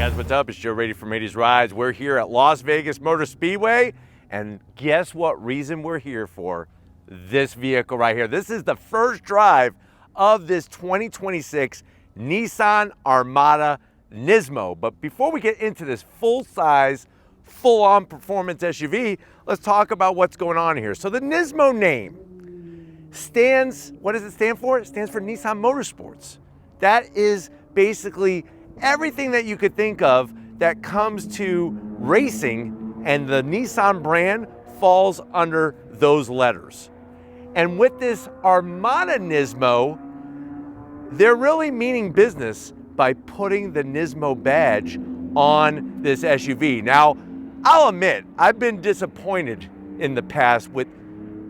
Guys, what's up? It's Joe Rady from Rady's Rides. We're here at Las Vegas Motor Speedway, and guess what reason we're here for? This vehicle right here. This is the first drive of this 2026 Nissan Armada NISMO. But before we get into this full-size, full-on performance SUV, let's talk about what's going on here. So the NISMO name stands, what does it stand for? It stands for Nissan Motorsports. That is basically everything that you could think of that comes to racing, and the Nissan brand falls under those letters. And with this Armada NISMO, they're really meaning business by putting the NISMO badge on this SUV. Now, I'll admit, I've been disappointed in the past with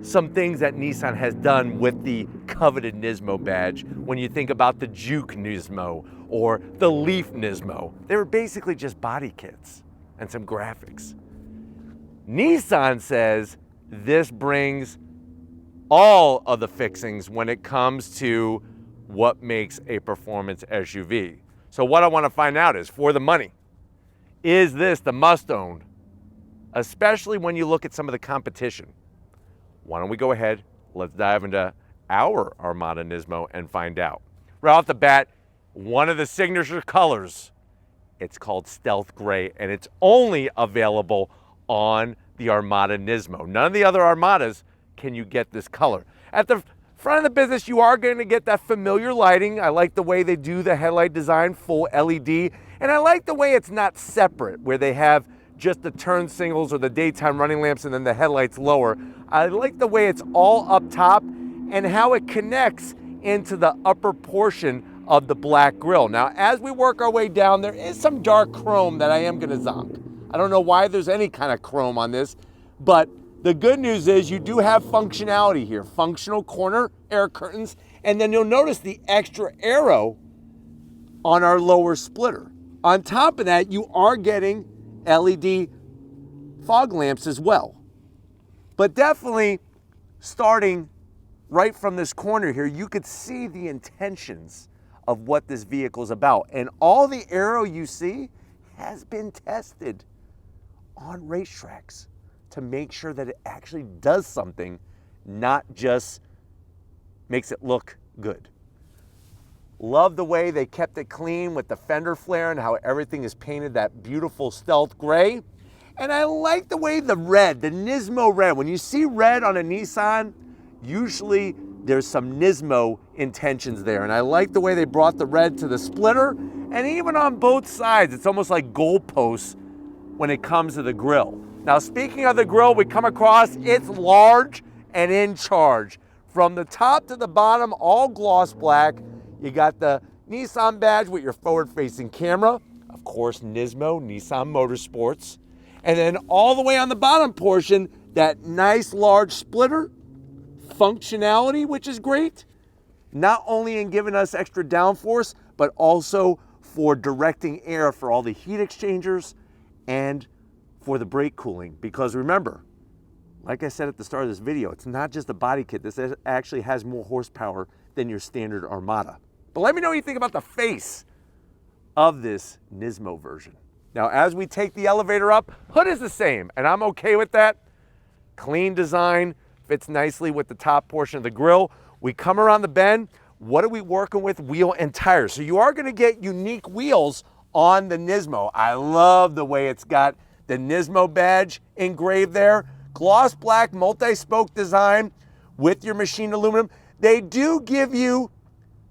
some things that Nissan has done with the coveted NISMO badge. When you think about the Juke NISMO or the Leaf NISMO, they were basically just body kits and some graphics. Nissan says this brings all of the fixings when it comes to what makes a performance SUV. So what I want to find out is, for the money, is this the must-own, especially when you look at some of the competition? Why don't we go ahead, let's dive into our Armada NISMO and find out. Right off the bat, one of the signature colors, it's called Stealth Gray, and it's only available on the Armada NISMO. None of the other Armadas can you get this color. At the front of the business, you are going to get that familiar lighting. I like the way they do the headlight design, full LED, and I like the way it's not separate, where they have just the turn signals or the daytime running lamps and then the headlights lower. I like the way it's all up top and how it connects into the upper portion of the black grille. Now, as we work our way down, there is some dark chrome that I am gonna zonk. I don't know why there's any kind of chrome on this, but the good news is you do have functionality here. Functional corner air curtains, and then you'll notice the extra arrow on our lower splitter. On top of that, you are getting LED fog lamps as well. But definitely, starting right from this corner here, you could see the intentions of what this vehicle is about. And all the aero you see has been tested on racetracks to make sure that it actually does something, not just makes it look good. Love the way they kept it clean with the fender flare and how everything is painted that beautiful stealth gray. And I like the way the red, the NISMO red, when you see red on a Nissan, usually there's some NISMO intentions there. And I like the way they brought the red to the splitter, and even on both sides, it's almost like goalposts when it comes to the grille. Now, speaking of the grille, we come across, it's large and in charge. From the top to the bottom, all gloss black. You got the Nissan badge with your forward-facing camera. Of course, NISMO, Nissan Motorsports. And then all the way on the bottom portion, that nice large splitter functionality, which is great. Not only in giving us extra downforce, but also for directing air for all the heat exchangers and for the brake cooling. Because remember, like I said at the start of this video, it's not just a body kit. This actually has more horsepower than your standard Armada. But let me know what you think about the face of this NISMO version. Now, as we take the elevator up, hood is the same, and I'm okay with that. Clean design, fits nicely with the top portion of the grille. We come around the bend. What are we working with? Wheel and tires. So you are going to get unique wheels on the NISMO. I love the way it's got the NISMO badge engraved there. Gloss black multi-spoke design with your machined aluminum. They do give you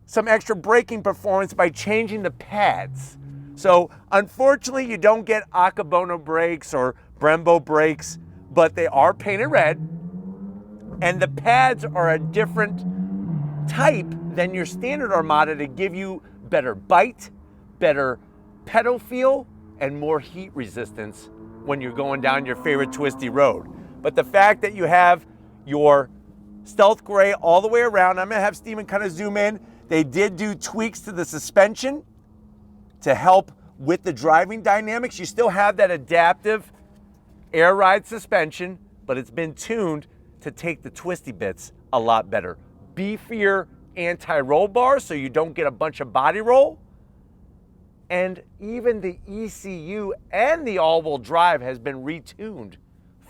some extra braking performance by changing the pads. So unfortunately, you don't get Akabono brakes or Brembo brakes, but they are painted red, and the pads are a different type than your standard Armada to give you better bite, better pedal feel, and more heat resistance when you're going down your favorite twisty road. But the fact that you have your stealth gray all the way around, I'm gonna have Steven kind of zoom in. They did do tweaks to the suspension to help with the driving dynamics. You still have that adaptive air ride suspension, but it's been tuned to take the twisty bits a lot better. Beefier anti-roll bars so you don't get a bunch of body roll. And even the ECU and the all-wheel drive has been retuned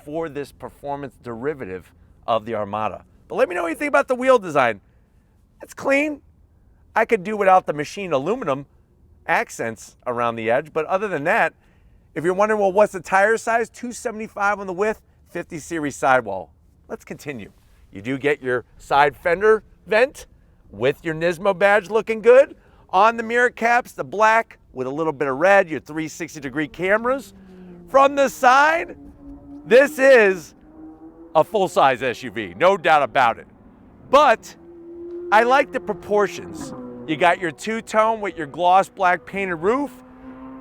for this performance derivative of the Armada. But let me know what you think about the wheel design. It's clean. I could do without the machined aluminum accents around the edge, but other than that, if you're wondering, well, what's the tire size? 275 on the width, 50 series sidewall. Let's continue. You do get your side fender vent with your NISMO badge looking good. On the mirror caps, the black with a little bit of red, your 360-degree cameras. From the side, this is a full-size SUV, no doubt about it. But I like the proportions. You got your two-tone with your gloss black painted roof.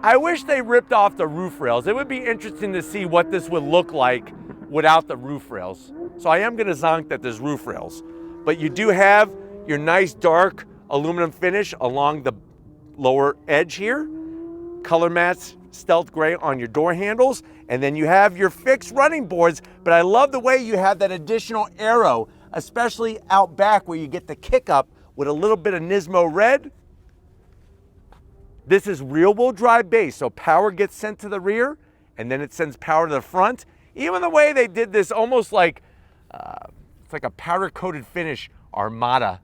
I wish they ripped off the roof rails. It would be interesting to see what this would look like without the roof rails. So I am gonna zonk that there's roof rails. But you do have your nice dark aluminum finish along the lower edge here. Color mats, stealth gray on your door handles. And then you have your fixed running boards. But I love the way you have that additional arrow, especially out back where you get the kick up with a little bit of NISMO red. This is rear wheel drive base, so power gets sent to the rear and then it sends power to the front. Even the way they did this, almost like, it's like a powder coated finish Armada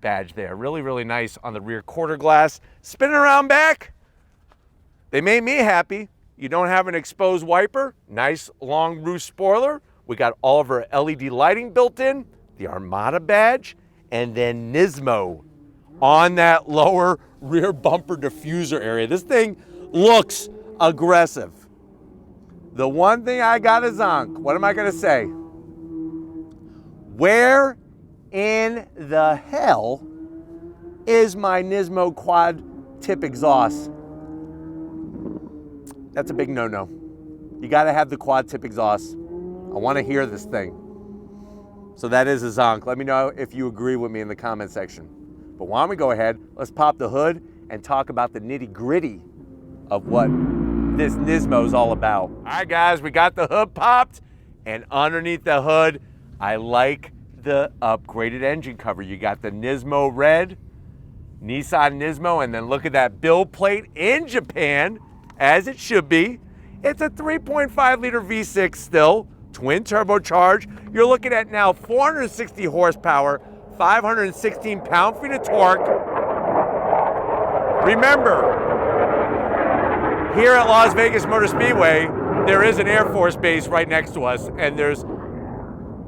badge there. Really, really nice on the rear quarter glass. Spinning around back, they made me happy. You don't have an exposed wiper, nice long roof spoiler. We got all of our LED lighting built in, the Armada badge, and then NISMO on that lower rear bumper diffuser area. This thing looks aggressive. The one thing I got is zonk. What am I gonna say? Where in the hell is my NISMO quad tip exhaust? That's a big no-no. You gotta have the quad tip exhaust. I wanna hear this thing. So that is a zonk. Let me know if you agree with me in the comment section. But why don't we go ahead, let's pop the hood and talk about the nitty gritty of what this NISMO is all about. All right, guys, we got the hood popped, and underneath the hood, I like the upgraded engine cover. You got the NISMO red, Nissan NISMO, and then look at that build plate in Japan, as it should be. It's a 3.5 liter V6 still, twin turbocharged. You're looking at now 460 horsepower, 516 pound-feet of torque. Remember, here at Las Vegas Motor Speedway, there is an Air Force base right next to us, and there's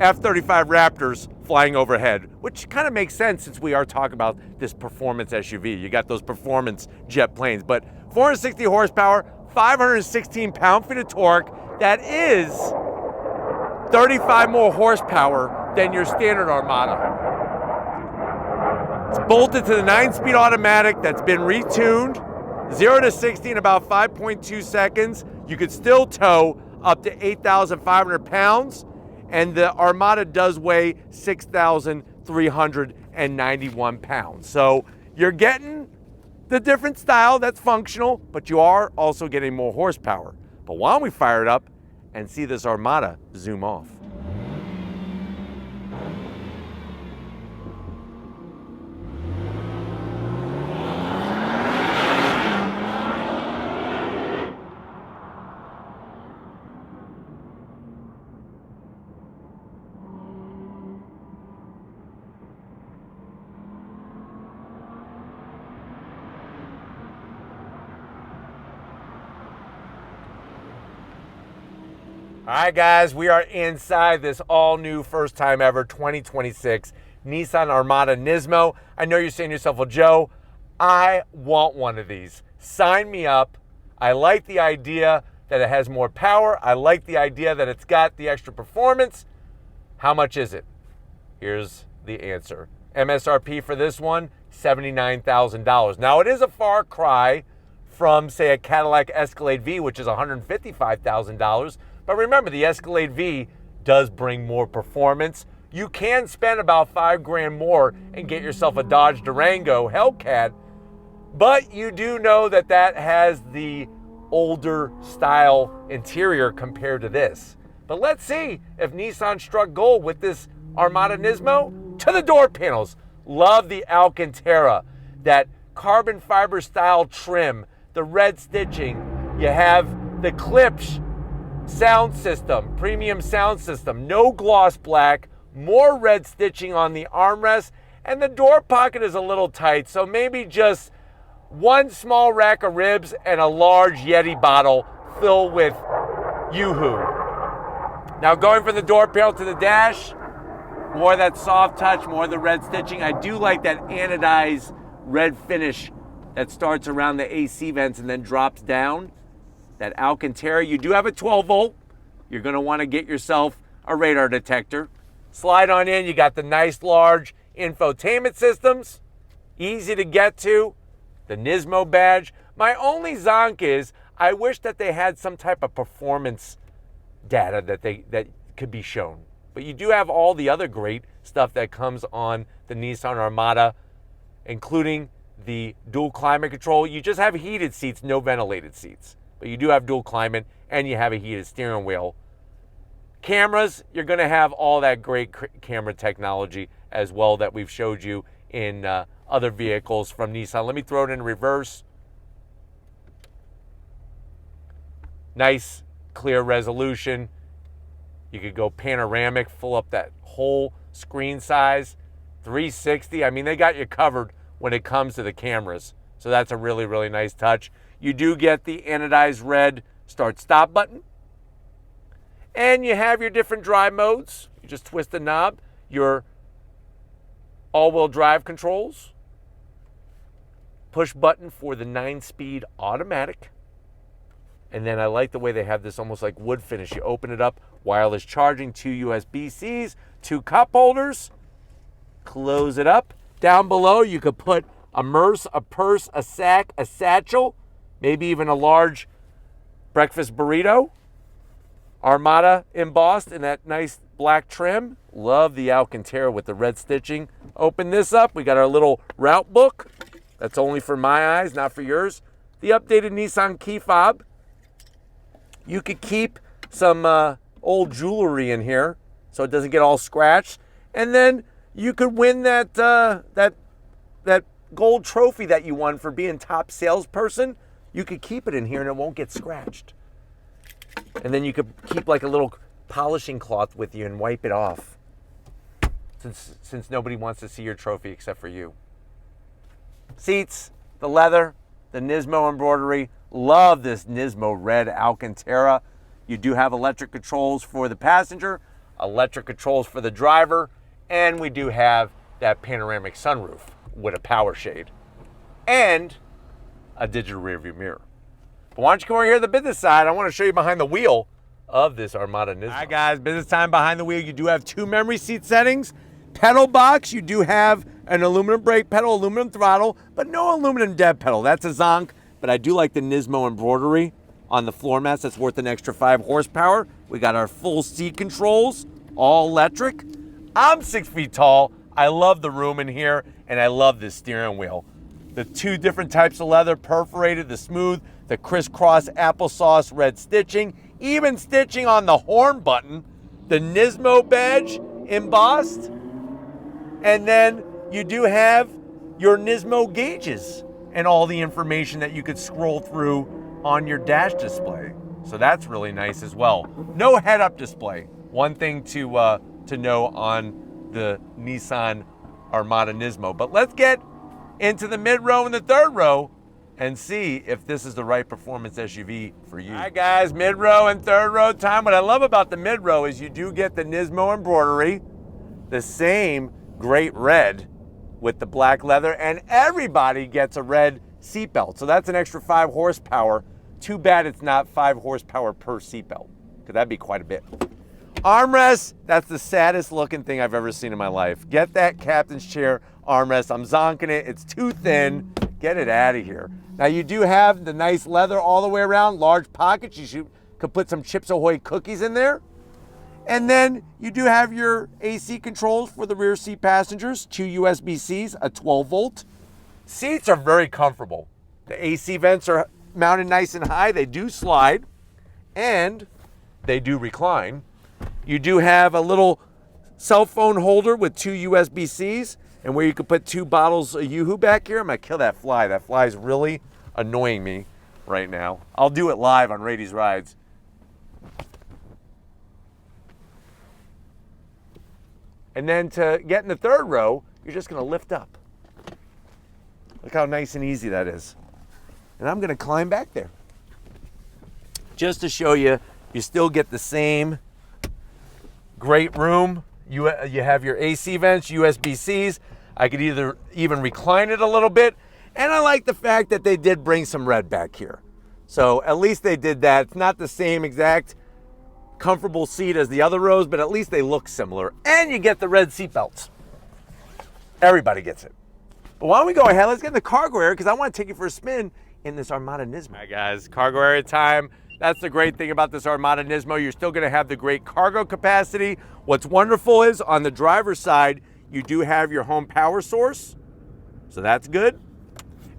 F-35 Raptors flying overhead, which kind of makes sense since we are talking about this performance SUV. You got those performance jet planes, but 460 horsepower, 516 pound-feet of torque. That is 35 more horsepower than your standard Armada. It's bolted to the 9-speed automatic that's been retuned. 0 to 60 in about 5.2 seconds. You could still tow up to 8,500 pounds. And the Armada does weigh 6,391 pounds. So you're getting the different style that's functional, but you are also getting more horsepower. But why don't we fire it up and see this Armada zoom off? All right, guys, we are inside this all-new, first time ever 2026 Nissan Armada NISMO. I know you're saying to yourself, well, Joe, I want one of these. Sign me up. I like the idea that it has more power. I like the idea that it's got the extra performance. How much is it? Here's the answer. MSRP for this one, $79,000. Now, it is a far cry from, say, a Cadillac Escalade V, which is $155,000. But remember, the Escalade V does bring more performance. You can spend about $5,000 more and get yourself a Dodge Durango Hellcat, but you do know that that has the older style interior compared to this. But let's see if Nissan struck gold with this Armada NISMO. To the door panels, love the Alcantara, that carbon fiber style trim the red stitching. You have the Klipsch sound system, premium sound system, no gloss black, more red stitching on the armrest, and the door pocket is a little tight, so maybe just one small rack of ribs and a large Yeti bottle filled with Yoo-hoo. Now going from the door panel to the dash, more of that soft touch, more of the red stitching. I do like that anodized red finish that starts around the AC vents and then drops down. That Alcantara. You do have a 12 volt. You're going to want to get yourself a radar detector. Slide on in. You got the nice large infotainment systems. Easy to get to. The NISMO badge. My only zonk is I wish that they had some type of performance data that could be shown. But you do have all the other great stuff that comes on the Nissan Armada, including the dual climate control. You just have heated seats, no ventilated seats. But you do have dual climate and you have a heated steering wheel. Cameras, you're going to have all that great camera technology as well that we've showed you in other vehicles from Nissan. Let me throw it in reverse. Nice, clear resolution. You could go panoramic, fill up that whole screen size. 360, I mean, they got you covered when it comes to the cameras. So that's a really, really nice touch. You do get the anodized red start-stop button. And you have your different drive modes. You just twist the knob. Your all-wheel drive controls. Push button for the 9-speed automatic. And then I like the way they have this almost like wood finish. You open it up, wireless charging, 2 USB-Cs, 2 cup holders. Close it up. Down below, you could put a purse, a sack, a satchel, maybe even a large breakfast burrito. Armada embossed in that nice black trim. Love the Alcantara with the red stitching. Open this up. We got our little route book. That's only for my eyes, not for yours. The updated Nissan key fob. You could keep some old jewelry in here so it doesn't get all scratched. And then you could win that that gold trophy that you won for being top salesperson. You could keep it in here and it won't get scratched. And then you could keep like a little polishing cloth with you and wipe it off. Since nobody wants to see your trophy except for you. Seats, the leather, the NISMO embroidery. Love this NISMO red Alcantara. You do have electric controls for the passenger, electric controls for the driver, and we do have that panoramic sunroof with a power shade and a digital rearview mirror. But why don't you come over here to the business side? I want to show you behind the wheel of this Armada NISMO. All right, guys, business time behind the wheel. You do have 2 memory seat settings. Pedal box, you do have an aluminum brake pedal, aluminum throttle, but no aluminum dead pedal. That's a zonk, but I do like the NISMO embroidery on the floor mats. That's worth an extra 5 horsepower. We got our full seat controls, all electric. I'm 6 feet tall. I love the room in here, and I love this steering wheel. The 2 different types of leather, perforated, the smooth, the crisscross applesauce red stitching, even stitching on the horn button, the NISMO badge embossed, and then you do have your NISMO gauges and all the information that you could scroll through on your dash display. So that's really nice as well. No head-up display. One thing to know on the Nissan Armada NISMO. But let's get into the mid-row and the third row and see if this is the right performance SUV for you. All right, guys, mid-row and third row time. What I love about the mid-row is you do get the NISMO embroidery, the same great red with the black leather, and everybody gets a red seatbelt. So that's an extra 5 horsepower. Too bad it's not 5 horsepower per seatbelt, because that'd be quite a bit. Armrest, that's the saddest looking thing I've ever seen in my life. Get that captain's chair armrest. I'm zonking it. It's too thin. Get it out of here. Now you do have the nice leather all the way around, large pockets. You could put some Chips Ahoy cookies in there. And then you do have your AC controls for the rear seat passengers, 2 USB-Cs, a 12 volt. Seats are very comfortable. The AC vents are mounted nice and high. They do slide and they do recline. You do have a little cell phone holder with 2 USB-Cs and where you could put 2 bottles of Yoo-hoo back here. I'm gonna kill that fly. That fly is really annoying me. right now. I'll do it live on Rady's Rides. And then to get in the third row, you're just gonna lift up. Look how nice and easy that is. And I'm gonna climb back there. Just to show you, you still get the same great room. You have your AC vents, USB-Cs. I could even recline it a little bit. And I like the fact that they did bring some red back here. So at least they did that. It's not the same exact comfortable seat as the other rows, but at least they look similar. And you get the red seat belts. Everybody gets it. But why don't we go ahead, let's get in the cargo area, because I want to take you for a spin in this Armada NISMO. All right guys, cargo area time. That's the great thing about this Armada NISMO. You're still gonna have the great cargo capacity. What's wonderful is on the driver's side, you do have your home power source. So that's good.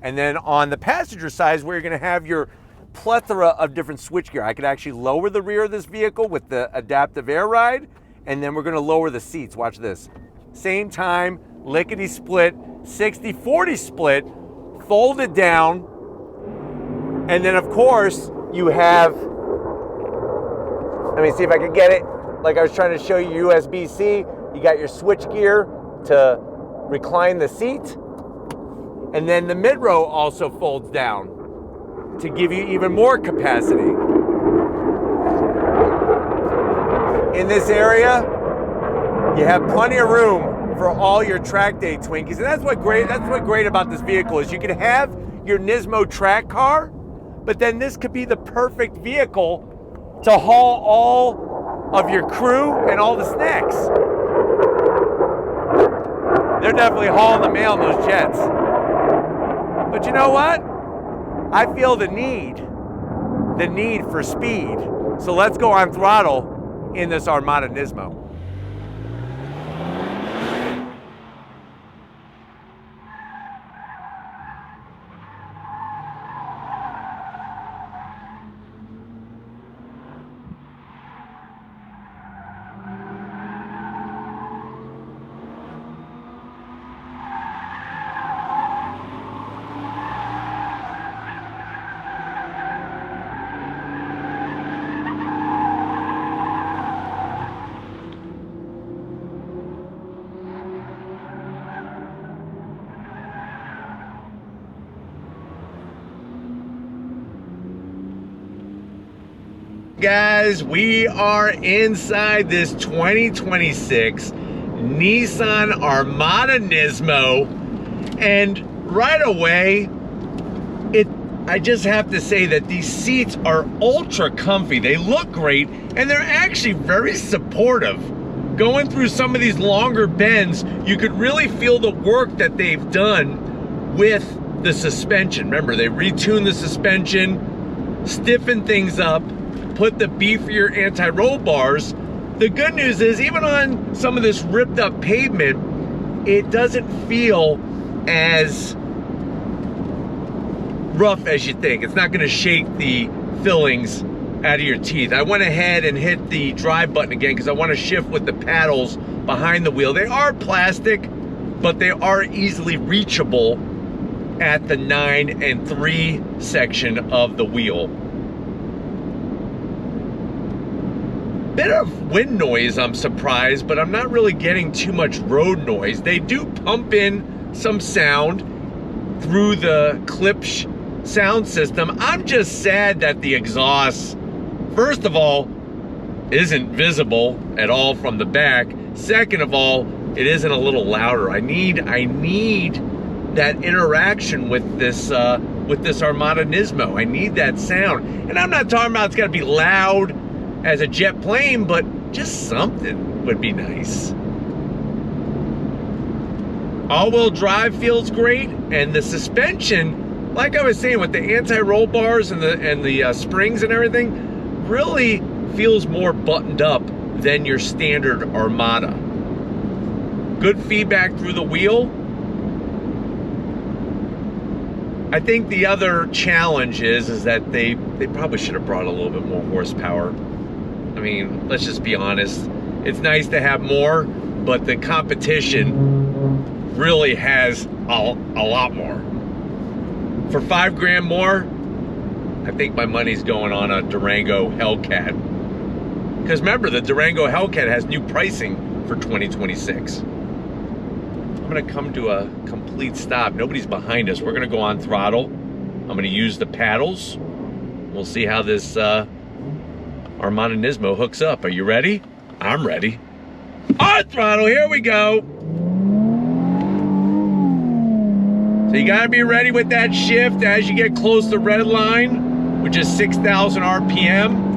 And then on the passenger side is where you're gonna have your plethora of different switchgear. I could actually lower the rear of this vehicle with the adaptive air ride, and then we're gonna lower the seats. Watch this. Same time, lickety split, 60-40 split, fold it down, and then of course, you have, let me see if I can get it. Like I was trying to show you, USB-C, you got your switchgear to recline the seat, and then the mid-row also folds down to give you even more capacity. In this area, you have plenty of room for all your track day Twinkies, and that's what great about this vehicle is you can have your NISMO track car, but then this could be the perfect vehicle to haul all of your crew and all the snacks. They're definitely hauling the mail in those jets. But you know what? I feel the need for speed. So let's go on throttle in this Armada NISMO. Guys, we are inside this 2026 Nissan Armada NISMO, and right away, I just have to say that these seats are ultra comfy. They look great, and they're actually very supportive. Going through some of these longer bends, you could really feel the work that they've done with the suspension. Remember, they retuned the suspension, stiffened things up, put the beefier anti-roll bars. The good news is, even on some of this ripped up pavement, it doesn't feel as rough as you think. It's not gonna shake the fillings out of your teeth. I went ahead and hit the drive button again because I want to shift with the paddles behind the wheel. They are plastic, but they are easily reachable at the 9 and 3 section of the wheel. Bit of wind noise, I'm surprised, but I'm not really getting too much road noise. They do pump in some sound through the Klipsch sound system. I'm just sad that the exhaust, first of all, isn't visible at all from the back. Second of all, it isn't a little louder. I need that interaction with this Armada NISMO. I need that sound. And I'm not talking about it's gotta be loud as a jet plane, but just something would be nice. All-wheel drive feels great, and the suspension, like I was saying, with the anti-roll bars and the springs and everything, really feels more buttoned up than your standard Armada. Good feedback through the wheel. I think the other challenge is that they probably should have brought a little bit more horsepower. I mean, let's just be honest. It's nice to have more, but the competition really has a lot more. For $5 grand more, I think my money's going on a Durango Hellcat. Because remember, the Durango Hellcat has new pricing for 2026. I'm gonna come to a complete stop. Nobody's behind us. We're gonna go on throttle. I'm gonna use the paddles. We'll see how this Armada NISMO hooks up. Are you ready? I'm ready. On throttle, here we go. So you gotta be ready with that shift as you get close to red line, which is 6,000 RPM.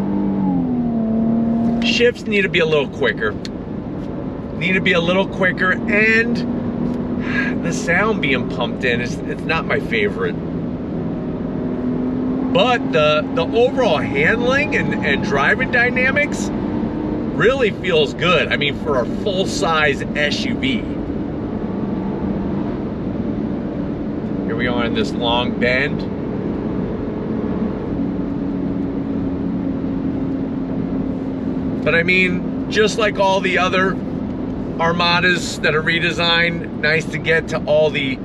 Shifts need to be a little quicker. Need to be a little quicker, and the sound being pumped in it's not my favorite. But the overall handling and driving dynamics really feels good. I mean, for a full-size SUV. Here we are in this long bend. But I mean, just like all the other Armadas that are redesigned, nice to get to all the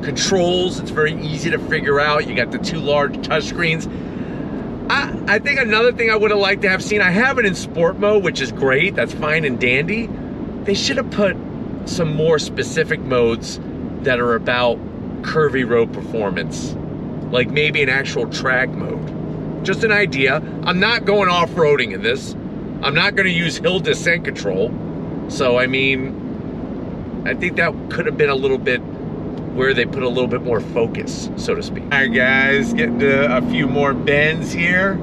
controls. It's very easy to figure out. You got the two large touchscreens. I think another thing I would have liked to have seen, I have it in sport mode, which is great. That's fine and dandy. They should have put some more specific modes that are about curvy road performance. Like maybe an actual track mode. Just an idea. I'm not going off-roading in this. I'm not going to use hill descent control. So, I mean, I think that could have been a little bit where they put a little bit more focus, so to speak. All right, guys, getting to a few more bends here.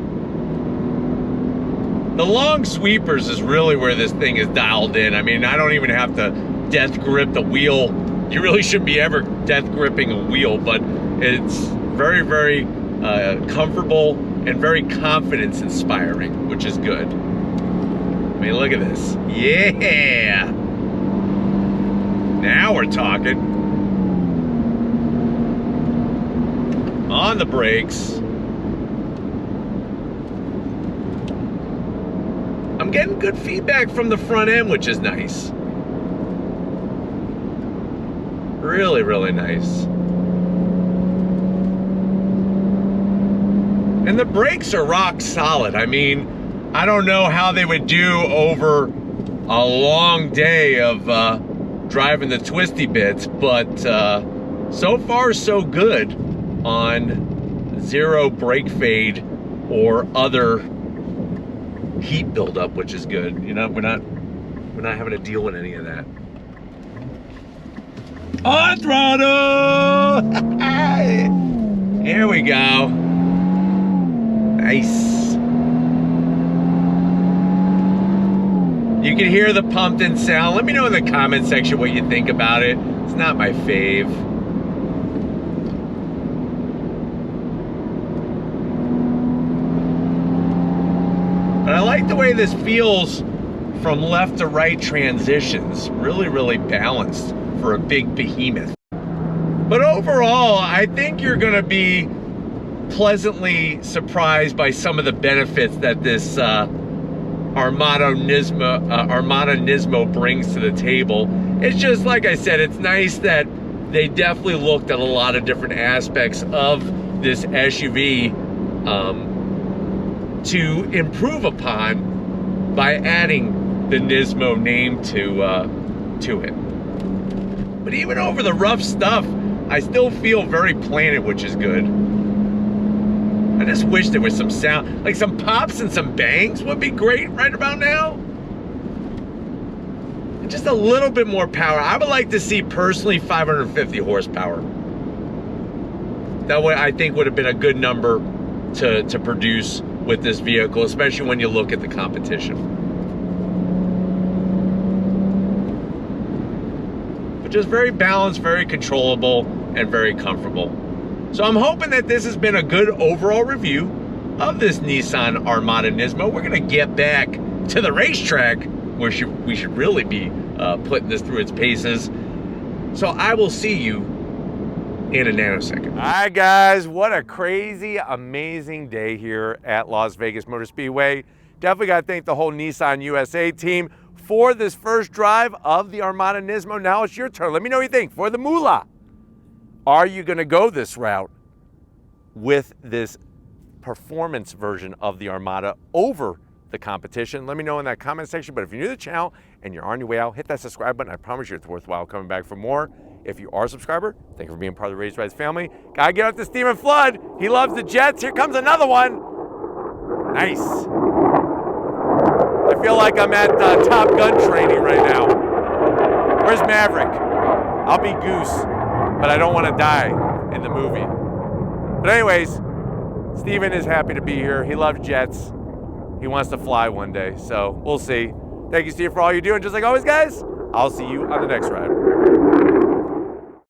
The long sweepers is really where this thing is dialed in. I mean, I don't even have to death grip the wheel. You really shouldn't be ever death gripping a wheel, but it's very, very comfortable and very confidence inspiring, which is good. I mean, look at this. Yeah! Now we're talking. On the brakes. I'm getting good feedback from the front end, which is nice. Really, really nice. And the brakes are rock solid. I mean, I don't know how they would do over a long day of driving the twisty bits, but so far so good on zero brake fade or other heat buildup, which is good. You know, we're not having to deal with any of that. On throttle! Here we go. Nice. You can hear the pumped in sound. Let me know in the comment section what you think about it. It's not my fave. But I like the way this feels from left to right transitions. Really, really balanced for a big behemoth. But overall, I think you're gonna be pleasantly surprised by some of the benefits that this Armada NISMO brings to the table. It's just, like I said, it's nice that they definitely looked at a lot of different aspects of this SUV to improve upon by adding the NISMO name to it. But even over the rough stuff, I still feel very planted, which is good. I just wish there was some sound, like some pops and some bangs would be great right about now. And just a little bit more power. I would like to see personally 550 horsepower. That way I think would have been a good number to produce with this vehicle, especially when you look at the competition. But just very balanced, very controllable, and very comfortable. So I'm hoping that this has been a good overall review of this Nissan Armada NISMO. We're gonna get back to the racetrack where we should really be putting this through its paces. So I will see you in a nanosecond. All right, guys, what a crazy, amazing day here at Las Vegas Motor Speedway. Definitely gotta thank the whole Nissan USA team for this first drive of the Armada NISMO. Now it's your turn. Let me know what you think. For the moolah, are you gonna go this route? with this performance version of the Armada over the competition? Let me know in that comment section. But if you're new to the channel and you're on your way out, hit that subscribe button. I promise you it's worthwhile coming back for more. If you are a subscriber, thank you for being part of the Raised Rides family. Gotta get up to Stephen Flood. He loves the Jets. Here comes another one. Nice. I feel like I'm at Top Gun training right now. Where's Maverick? I'll be Goose, but I don't want to die in the movie. But anyways, Stephen is happy to be here. He loves jets. He wants to fly one day, so we'll see. Thank you, Steve, for all you do. And just like always, guys, I'll see you on the next ride.